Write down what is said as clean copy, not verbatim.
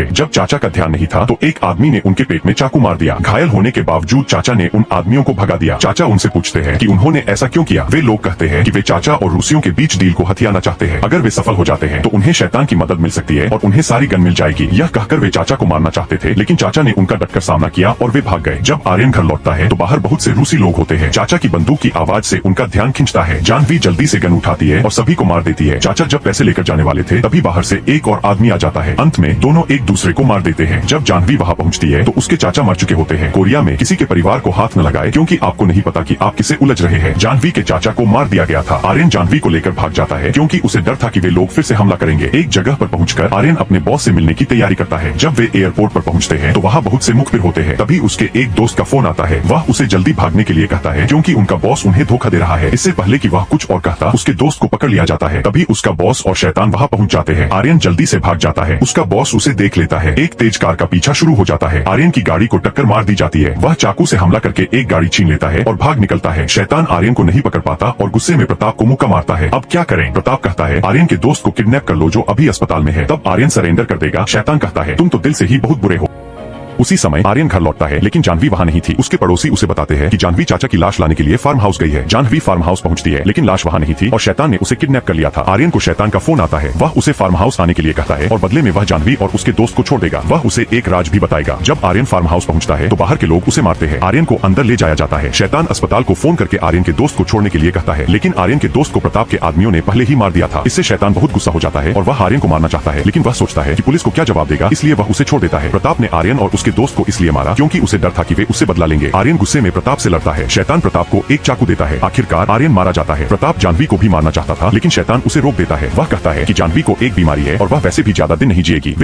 जब चाचा का ध्यान नहीं था तो एक आदमी ने उनके पेट में चाकू मार दिया। घायल होने के बावजूद चाचा ने उन आदमियों को भगा दिया। चाचा उनसे पूछते हैं कि उन्होंने ऐसा क्यों किया। वे लोग कहते हैं कि वे चाचा और रूसियों के बीच डील को हथियाना चाहते हैं। अगर वे सफल हो जाते हैं तो उन्हें शैतान की मदद मिल सकती है और उन्हें सारी गन मिल जाएगी। यह कहकर वे चाचा को मारना चाहते थे, लेकिन चाचा ने उनका डटकर सामना किया और वे भाग गए। जब आर्यन घर लौटता है तो बाहर बहुत से रूसी लोग होते हैं। चाचा की बंदूक की आवाज से उनका ध्यान खींचता है। जानवी जल्दी से गन उठाती है और सभी को मार देती है। चाचा जब पैसे लेकर जाने वाले थे तभी बाहर से एक और आदमी आ जाता है। अंत में दोनों एक दूसरे को मार देते हैं। जब जानवी वहां पहुंचती है तो उसके चाचा मर चुके होते हैं। कोरिया में किसी के परिवार को हाथ न लगाए, क्योंकि आपको नहीं पता कि आप किसे उलझ रहे हैं। जानवी के चाचा को मार दिया गया था। आर्यन जानवी को लेकर भाग जाता है क्योंकि उसे डर था कि वे लोग फिर से हमला करेंगे। एक जगह पर पहुंचकर आर्यन अपने बॉस से मिलने की तैयारी करता है। जब वे एयरपोर्ट पर पहुंचते हैं तो वहां बहुत से मुखबिर होते हैं। तभी उसके एक दोस्त का फोन आता है। वह उसे जल्दी भागने के लिए कहता है क्योंकि उनका बॉस उन्हें धोखा दे रहा है। इससे पहले कि वह कुछ और कहता, उसके दोस्त को पकड़ लिया जाता है। तभी उसका बॉस और शैतान वहां पहुंच जाते हैं। आर्यन जल्दी से भाग जाता है। उसका बॉस उसे देख लेता है। एक तेज कार का पीछा शुरू हो जाता है। आर्यन की गाड़ी को टक्कर मार दी जाती है। वह चाकू से हमला करके एक गाड़ी छीन लेता है और भाग निकलता है। शैतान आर्यन को नहीं पकड़ पाता और गुस्से में प्रताप को मुक्का मारता है। अब क्या करें? प्रताप कहता है आर्यन के दोस्त को किडनैप कर लो जो अभी अस्पताल में है। तब आर्यन सरेंडर कर देगा। शैतान कहता है तुम तो दिल से ही बहुत बुरे हो। उसी समय आर्यन घर लौटता है, लेकिन जानवी वहां नहीं थी। उसके पड़ोसी उसे बताते हैं कि जानवी चाचा की लाश लाने के लिए फार्म हाउस गई है। जानवी फार्म हाउस पहुंचती है, लेकिन लाश वहां नहीं थी और शैतान ने उसे किडनैप कर लिया था। आर्यन को शैतान का फोन आता है। वह उसे फार्म हाउस आने के लिए कहता है और बदले में वह जानवी और उसके दोस्त को छोड़ देगा। वह उसे एक राज भी बताएगा। जब आर्यन फार्म हाउस पहुंचता है तो बाहर के लोग उसे मारते हैं। आर्यन को अंदर ले जाया जाता है। शैतान अस्पताल को फोन करके आर्यन के दोस्त को छोड़ने के लिए कहता है, लेकिन आर्यन के दोस्त को प्रताप के आदमियों ने पहले ही मार दिया था। इससे शैतान बहुत गुस्सा हो जाता है और वह आर्यन को मारना चाहता है, लेकिन वह सोचता है कि पुलिस को क्या जवाब देगा, इसलिए वह उसे छोड़ देता है। प्रताप ने आर्यन और उसके दोस्त को इसलिए मारा क्योंकि उसे डर था कि वे उससे बदला लेंगे। आर्यन गुस्से में प्रताप से लड़ता है। शैतान प्रताप को एक चाकू देता है। आखिरकार आर्यन मारा जाता है। प्रताप जानवी को भी मारना चाहता था, लेकिन शैतान उसे रोक देता है। वह कहता है कि जानवी को एक बीमारी है और वह वैसे भी ज्यादा दिन नहीं जिएगी।